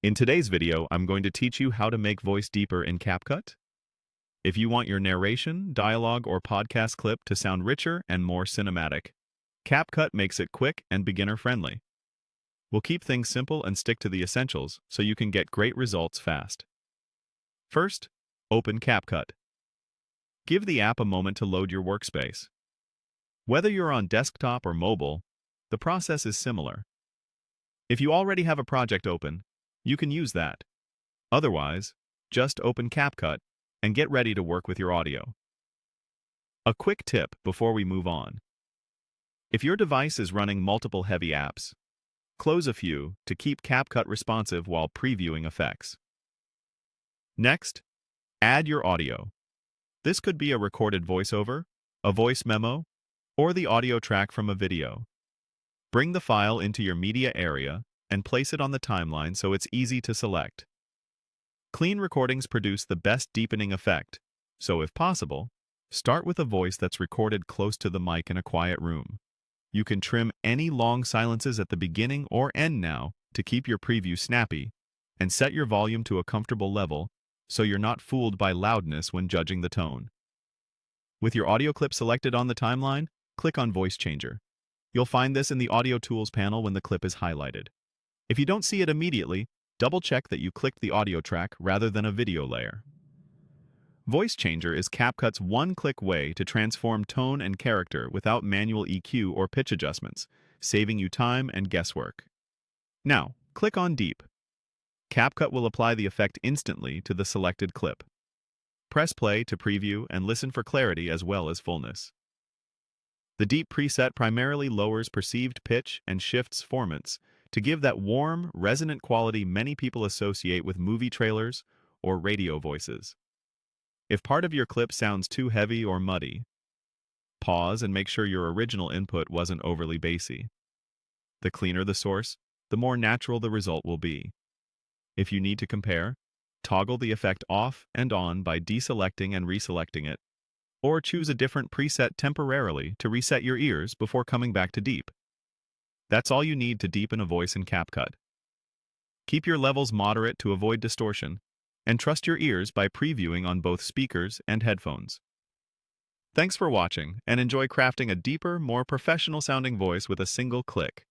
In today's video, I'm going to teach you how to make voice deeper in CapCut. If you want your narration, dialogue, or podcast clip to sound richer and more cinematic, CapCut makes it quick and beginner-friendly. We'll keep things simple and stick to the essentials so you can get great results fast. First, open CapCut. Give the app a moment to load your workspace. Whether you're on desktop or mobile, the process is similar. If you already have a project open, you can use that. Otherwise, just open CapCut and get ready to work with your audio. A quick tip before we move on. If your device is running multiple heavy apps, close a few to keep CapCut responsive while previewing effects. Next, add your audio. This could be a recorded voiceover, a voice memo, or the audio track from a video. Bring the file into your media area and place it on the timeline so it's easy to select. Clean recordings produce the best deepening effect, so if possible, start with a voice that's recorded close to the mic in a quiet room. You can trim any long silences at the beginning or end now to keep your preview snappy, and set your volume to a comfortable level so you're not fooled by loudness when judging the tone. With your audio clip selected on the timeline, click on Voice Changer. You'll find this in the Audio Tools panel when the clip is highlighted. If you don't see it immediately, double-check that you clicked the audio track rather than a video layer. Voice Changer is CapCut's one-click way to transform tone and character without manual EQ or pitch adjustments, saving you time and guesswork. Now, click on Deep. CapCut will apply the effect instantly to the selected clip. Press play to preview and listen for clarity as well as fullness. The Deep preset primarily lowers perceived pitch and shifts formants to give that warm, resonant quality many people associate with movie trailers or radio voices. If part of your clip sounds too heavy or muddy, pause and make sure your original input wasn't overly bassy. The cleaner the source, the more natural the result will be. If you need to compare, toggle the effect off and on by deselecting and reselecting it, or choose a different preset temporarily to reset your ears before coming back to Deep. That's all you need to deepen a voice in CapCut. Keep your levels moderate to avoid distortion, and trust your ears by previewing on both speakers and headphones. Thanks for watching, and enjoy crafting a deeper, more professional-sounding voice with a single click.